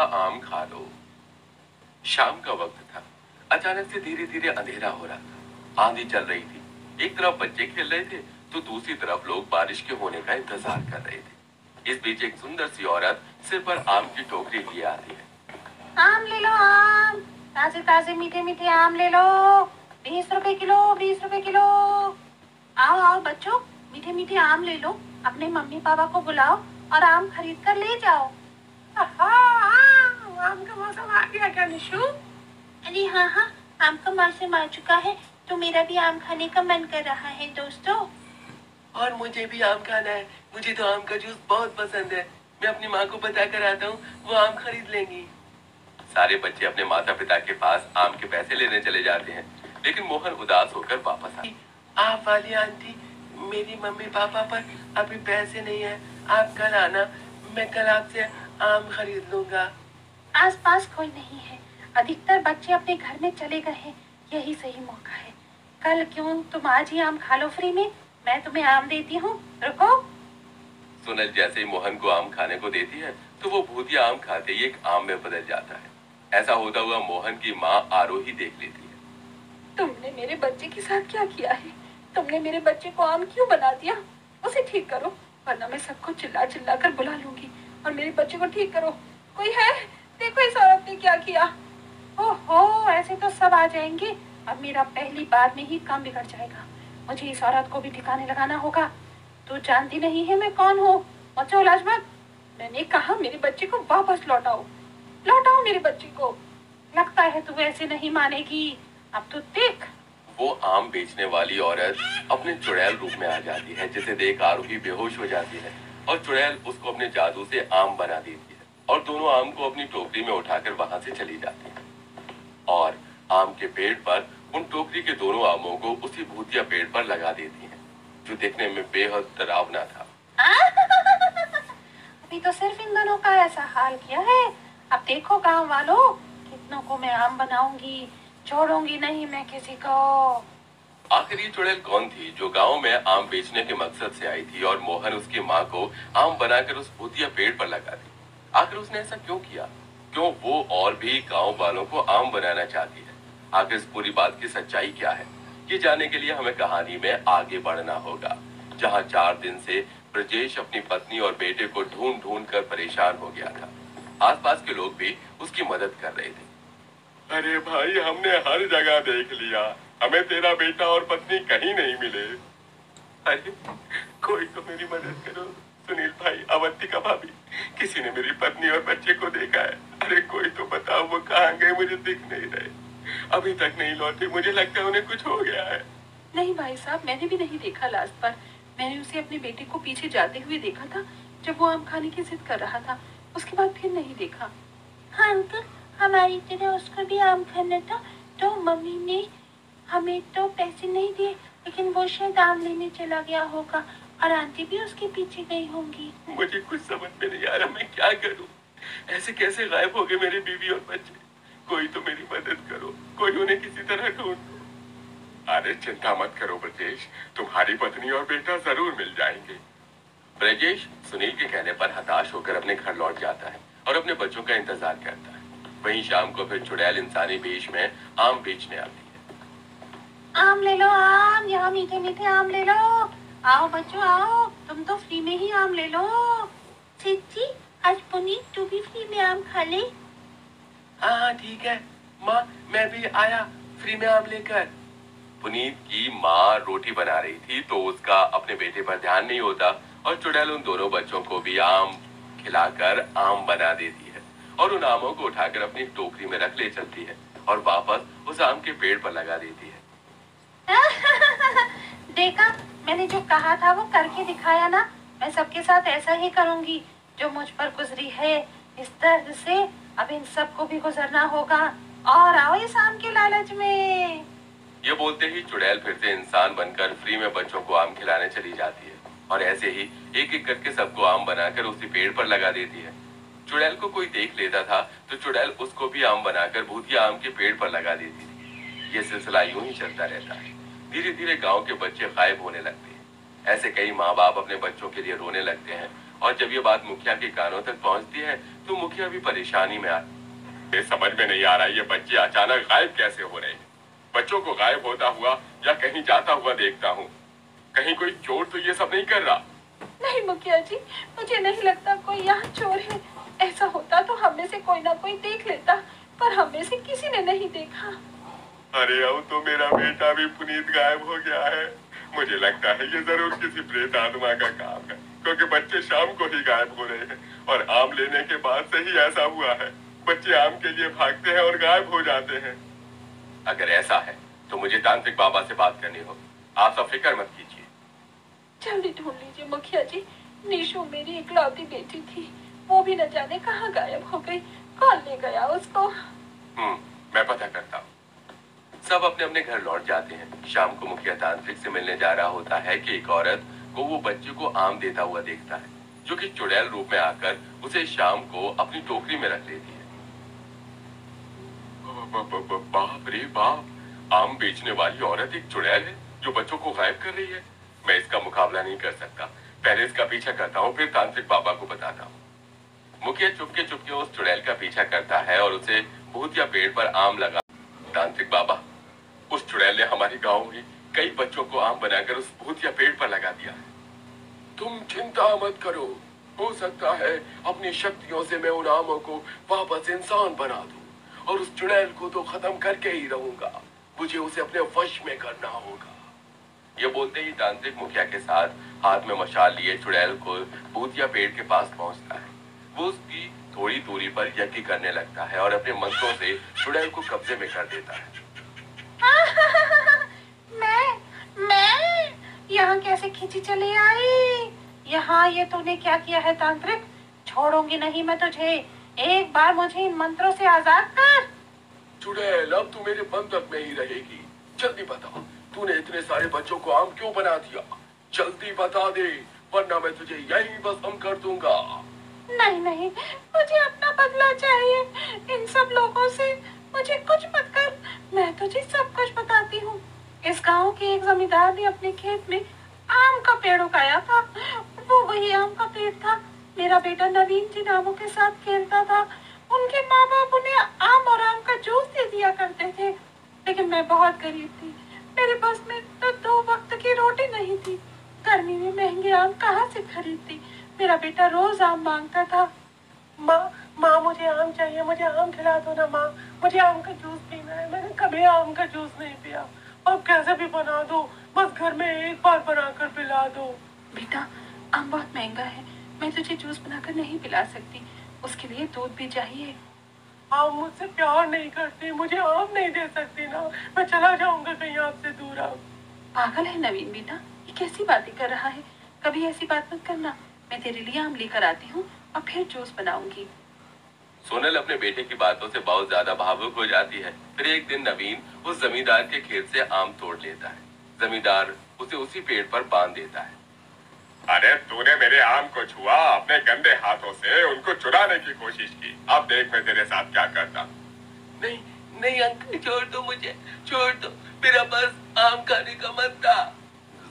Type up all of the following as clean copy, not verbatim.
आम खा लो। शाम का वक्त था। अचानक से धीरे धीरे अंधेरा हो रहा था। आंधी चल रही थी। एक तरफ बच्चे खेल रहे थे तो दूसरी तरफ लोग बारिश के होने का इंतजार कर रहे थे। इस बीच एक सुंदर सी औरत सिर पर आम की टोकरी लिए आती है। आम ले लो आम, ताजे ताजे मीठे मीठे आम ले लो। 20 रुपए किलो, 20 रुपए किलो। आओ आओ बच्चों, मीठे मीठे आम ले लो। अपने मम्मी पापा को बुलाओ और आम खरीद कर ले जाओ। आम का मौसम आ गया क्या निशु? अरे हाँ हाँ, आम का मौसम आ चुका है तो मेरा भी आम खाने का मन कर रहा है दोस्तों। और मुझे भी आम खाना है। मुझे तो आम का जूस बहुत पसंद है। मैं अपनी माँ को बता कर आता हूँ, वो आम खरीद लेंगी। सारे बच्चे अपने माता पिता के पास आम के पैसे लेने चले जाते हैं, लेकिन मोहन उदास होकर वापस आता। आप वाली आंटी, मेरी मम्मी पापा पर अभी पैसे नहीं है। आप कल आना, मैं कल आपसे आम खरीद लूंगा। आस पास कोई नहीं है, अधिकतर बच्चे अपने घर में चले गए हैं। यही सही मौका है। कल क्यों तुम आज ही आम खा लो फ्री में, मैं तुम्हें आम देती हूँ। रुको। सुनल जैसे ही मोहन को आम खाने को देती है तो वो भूतिया आम खाते ही एक आम में बदल जाता है। ऐसा होता हुआ मोहन की माँ आरोही देख लेती है। तुमने मेरे बच्चे के साथ क्या किया है? तुमने मेरे बच्चे को आम क्यों बना दिया? उसे ठीक करो, वरना मैं सबको चिल्ला चिल्ला कर बुला लूंगी। और मेरे बच्चे को ठीक करो। कोई है? देखो इस औरत ने क्या किया। ओहो, ऐसे तो सब आ जाएंगे। अब मेरा पहली बार में ही काम बिगड़ जाएगा। मुझे इस औरत को भी ठिकाने लगाना होगा। तू जानती नहीं है मैं कौन हूँ। बच्चों लाजमत, मैंने कहा मेरे बच्चे को वापस लौटाओ। लौटाओ मेरे बच्चे को। लगता है तू ऐसे नहीं मानेगी। अब तो देख। वो आम बेचने वाली औरत अपने चुड़ैल रूप में आ जाती है, जिसे देख आरोही बेहोश हो जाती है और चुड़ैल उसको अपने जादू से आम बना देती है और दोनों आम को अपनी टोकरी में उठाकर वहां से चली जाती है। और आम के पेड़ पर उन टोकरी के दोनों आमों को उसी भूतिया पेड़ पर लगा देती है, जो देखने में बेहद डरावना था। अभी तो सिर्फ इन दोनों का ऐसा हाल किया है। अब देखो गांव वालों, कितनों को मैं आम बनाऊंगी। छोड़ूंगी नहीं मैं किसी को। आखिर ये चुड़ैल कौन थी जो गांव में आम बेचने के मकसद से आई थी और मोहन उसकी माँ को आम बनाकर उस भूतिया पेड़ पर लगा दी? आखिर उसने ऐसा क्यों किया? क्यों वो और भी गांव वालों को आम बनाना चाहती है? आखिर इस पूरी बात की सच्चाई क्या है, ये जानने के लिए हमें कहानी में आगे बढ़ना होगा, जहाँ 4 दिन से ब्रजेश अपनी पत्नी और बेटे को ढूंढ ढूंढ कर परेशान हो गया था। आसपास के लोग भी उसकी मदद कर रहे थे। अरे भाई, हमने हर जगह देख लिया, हमें तेरा बेटा और पत्नी कहीं नहीं मिले। अरे कोई तो मेरी मदद करो। सुनील भाई, अवंतिका भाभी, किसी ने मेरी पत्नी और बच्चे को देखा है? अरे कोई तो बताओ, वो कहाँ गए? मुझे दिख नहीं रहे, अभी तक नहीं लौटे। मुझे लगता है उन्हें कुछ हो गया है। नहीं भाई साहब, मैंने भी नहीं देखा लास्ट पर। मैंने उसे अपने बेटे को पीछे जाते हुए देखा था, जब वो आम खाने की जिद कर रहा था। उसके बाद फिर नहीं देखा। हाँ अंकल, हमारी तरह उसको भी आम खाना था, तो मम्मी ने हमें तो पैसे नहीं दिए, लेकिन वो शायद आम लेने चला गया होगा और आंटी भी उसके पीछे गई होंगी। मुझे कुछ समझ में नहीं आ रहा, मैं क्या करूं? ऐसे कैसे गायब हो गए मेरे बीवी और बच्चे? कोई तो मेरी मदद करो, कोई उन्हें किसी तरह ढूंढ दो। अरे चिंता मत करो ब्रजेश, तुम्हारी पत्नी और बेटा जरूर मिल जाएंगे। ब्रजेश सुनील के कहने पर हताश होकर अपने घर लौट जाता है और अपने बच्चों का इंतजार करता है। वहीं शाम को फिर चुड़ैल इंसानी वेश में आम बेचने आती है। आम ले लो आम, यहाँ मीठे मीठे आम ले लो। आओ बच्चों आओ, तुम तो फ्री में ही आम ले लो। चिच्ची, आज पुनीत तू भी फ्री में आम खा ले। हाँ ठीक है माँ, मैं भी आया फ्री में आम लेकर। पुनीत की माँ रोटी बना रही थी तो उसका अपने बेटे पर ध्यान नहीं होता और चुड़ैल उन दोनों बच्चों को भी आम खिलाकर आम बना देती है और उन आमों को उठाकर अपनी टोकरी में रख ले चलती है और वापस उस आम के पेड़ पर लगा देती है। देखा, मैंने जो कहा था वो करके दिखाया ना। मैं सबके साथ ऐसा ही करूंगी। जो मुझ पर गुजरी है इस दर्द से, अब इन सबको भी गुजरना होगा। और आओ इस आम के लालच में। ये बोलते ही चुड़ैल फिर से इंसान बनकर फ्री में बच्चों को आम खिलाने चली जाती है और ऐसे ही एक एक करके सबको आम बनाकर उसी पेड़ पर लगा देती है। चुड़ैल को कोई देख लेता था तो चुड़ैल उसको भी आम बनाकर भूतिया आम के पेड़ पर लगा देती थी। ये सिलसिला यूं ही चलता रहता है। धीरे धीरे गांव के बच्चे गायब होने लगते हैं। ऐसे कई माँ बाप अपने बच्चों के लिए रोने लगते हैं और जब ये बात मुखिया के कानों तक पहुंचती है तो मुखिया भी परेशानी में आती। ये समझ में नहीं आ रहा ये बच्चे अचानक गायब कैसे हो रहे हैं। बच्चों को गायब होता हुआ या कहीं जाता हुआ देखता हूँ। कहीं कोई चोर तो ये सब नहीं कर रहा। नहीं मुखिया जी, मुझे नहीं लगता कोई यहाँ चोर है। ऐसा होता तो हम में से कोई ना कोई देख लेता, पर हम में से किसी ने नहीं देखा। अरे अब तो मेरा बेटा भी पुनीत गायब हो गया है। मुझे लगता है ये जरूर किसी प्रेत आत्मा का काम है, क्योंकि बच्चे शाम को ही गायब हो रहे हैं और आम लेने के बाद से ही ऐसा हुआ है। बच्चे आम के लिए भागते हैं और गायब हो जाते हैं। अगर ऐसा है तो मुझे तांत्रिक बाबा से बात करनी होगी। आप सब फिक्र मत कीजिए। जल्दी ढूंढ लीजिए मुखिया जी। निशु मेरी इकलौती बेटी थी, वो भी न जाने कहाँ गायब हो गई। कौन ले गया उसको? मैं पता करता हूँ। सब अपने अपने घर लौट जाते हैं। शाम को मुखिया तांत्रिक से मिलने जा रहा होता है कि एक औरत को वो बच्चे को आम देता हुआ देखता है, जो कि चुड़ैल रूप में आकर उसे शाम को अपनी टोकरी में रख लेती है। बाप रे बाप, आम बेचने वाली औरत एक चुड़ैल है जो बच्चों को गायब कर रही है। मैं इसका मुकाबला नहीं कर सकता। पहले इसका पीछा करता हूँ, फिर तांत्रिक बाबा को बताता हूँ। मुखिया चुपके चुपके उस चुड़ैल का पीछा करता है और उसे भूतिया पेड़ पर आम लगा। तांत्रिक बाबा, उस चुड़ैल ने हमारे गांव में कई बच्चों को आम बनाकर उस भूतिया पेड़ पर लगा दिया है। तुम चिंता मत करो, हो सकता है अपनी शक्तियों से मैं उन आमों को वापस इंसान बना दूं और उस चुड़ैल को तो खत्म करके ही रहूंगा। मुझे उसे अपने वश में करना होगा। ये बोलते ही तांत्रिक मुखिया के साथ हाथ में मशाल लिए चुड़ैल को भूतिया पेड़ के पास पहुंचता है। वो उसकी थोड़ी दूरी पर यज्ञ करने लगता है और अपने मंत्रों से चुड़ैल को कब्जे में कर देता है। मैं यहाँ कैसे खींची चली आई? यहाँ ये तूने क्या किया है तांत्रिक? छोड़ूंगी नहीं मैं तुझे। एक बार मुझे इन मंत्रों से आजाद कर। चुड़ैल, अब तू मेरे बंधक में ही रहेगी। जल्दी बता, तूने इतने सारे बच्चों को आम क्यों बना दिया? जल्दी बता दे, वरना मैं तुझे यहीं भस्म कर दूंगा। नहीं, मुझे अपना बदला चाहिए इन सब लोगों से। मुझे कुछ मत कर, मैं तुझे सब कुछ बताती हूँ। इस गांव के एक जमींदार ने अपने खेत में आम का पेड़ उगाया था। वो वही आम का पेड़ था। मेरा बेटा नवीन जिन आमों के साथ खेलता था, उनके माँ बाप उन्हें आम और आम का जूस दे दिया करते थे। लेकिन मैं बहुत गरीब थी, मेरे पास में तो 2 वक्त की रोटी नहीं थी। गर्मी में महंगे आम कहाँ से खरीदती? मेरा बेटा रोज आम मांगता था। माँ मुझे आम चाहिए, मुझे आम खिला दो ना माँ, मुझे आम का जूस पीना है। मैंने कभी आम का जूस नहीं पिया। अब कैसे भी बना दो, बस घर में एक बार बनाकर पिला दो। बेटा, आम बहुत महंगा है, मैं तुझे जूस बनाकर नहीं पिला सकती। उसके लिए दूध भी चाहिए। आप मुझसे प्यार नहीं करती, मुझे आम नहीं दे सकती ना। मैं चला जाऊंगा कहीं आपसे दूर। आप पागल है नवीन बेटा, ये कैसी बातें कर रहा है? कभी ऐसी बात मत करना। मैं तेरे लिए आम लेकर आती हूँ और फिर जूस बनाऊंगी। सोनल अपने बेटे की बातों से बहुत ज्यादा भावुक हो जाती है। फिर एक दिन नवीन उस जमींदार के खेत से आम तोड़ लेता है। जमींदार उसे उसी पेड़ पर बांध देता है। अरे तूने मेरे आम को छुआ, अपने गंदे हाथों से उनको चुराने की कोशिश की। अब देख मैं तेरे साथ क्या करता। नहीं नहीं अंकल, छोड़ दो मुझे, छोड़ दो, मेरा बस आम खाने का मन था।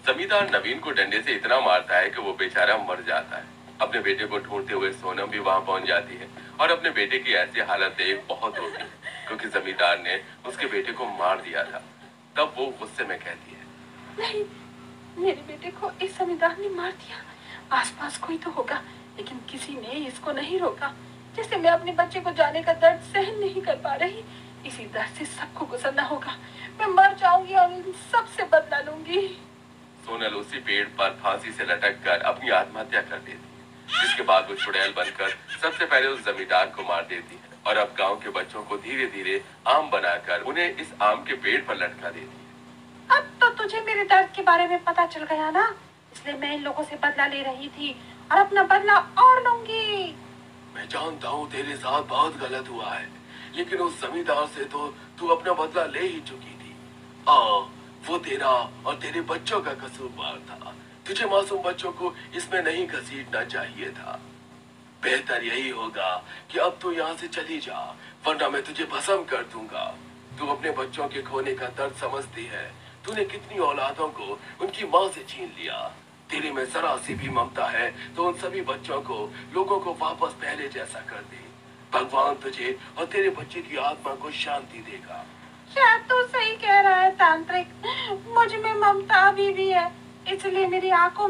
जमींदार नवीन को डंडे से इतना मारता है कि वो बेचारा मर जाता है। अपने बेटे को ढूंढते हुए सोनम भी वहां पहुंच जाती है और अपने बेटे की ऐसी हालत देख बहुत रोती है, क्योंकि जमींदार ने उसके बेटे को मार दिया था। तब वो गुस्से में कहती है, नहीं, मेरे बेटे को इस जमींदार ने मार दिया। आसपास कोई तो होगा, लेकिन किसी ने इसको नहीं रोका। जैसे मैं अपने बच्चे को जाने का दर्द सहन नहीं कर पा रही, इसी दर्द से सबको गुजरना होगा। मैं मर जाऊंगी और इन सबसे बदला लूंगी। सोनल उसी पेड़ पर फांसी से लटक कर अपनी आत्महत्या कर देती है, जिसके बाद वो चुड़ैल बनकर सबसे पहले उस जमींदार को मार देती है और अब गांव के बच्चों को धीरे धीरे आम बनाकर उन्हें इस आम के पेड़ पर लटका देती है। अब तो तुझे मेरे दर्द के बारे में पता चल गया ना, इसलिए मैं इन लोगों से बदला ले रही थी और अपना बदला और लूंगी। मैं जानता हूँ तेरे साथ बहुत गलत हुआ है, लेकिन उस जमींदार से तो तू अपना बदला ले ही चुकी थी। वो तेरा और तेरे बच्चों का कसूरवार था। तुझे मासूम बच्चों को इसमें नहीं घसीटना चाहिए था। बेहतर यही होगा कि अब तू यहाँ से चली जा, वरना मैं तुझे भस्म कर दूंगा। तू अपने बच्चों के खोने का दर्द समझती है। तूने कितनी औलादों को उनकी माँ से छीन लिया। तेरे में जरा सी भी ममता है तो उन सभी बच्चों को, लोगों को वापस पहले जैसा कर दे। भगवान तुझे और तेरे बच्चे की आत्मा को शांति देगा। शायद तो सही कह रहा है तांत्रिक, मुझ में ममता अभी भी है, इसलिए मेरी आंखों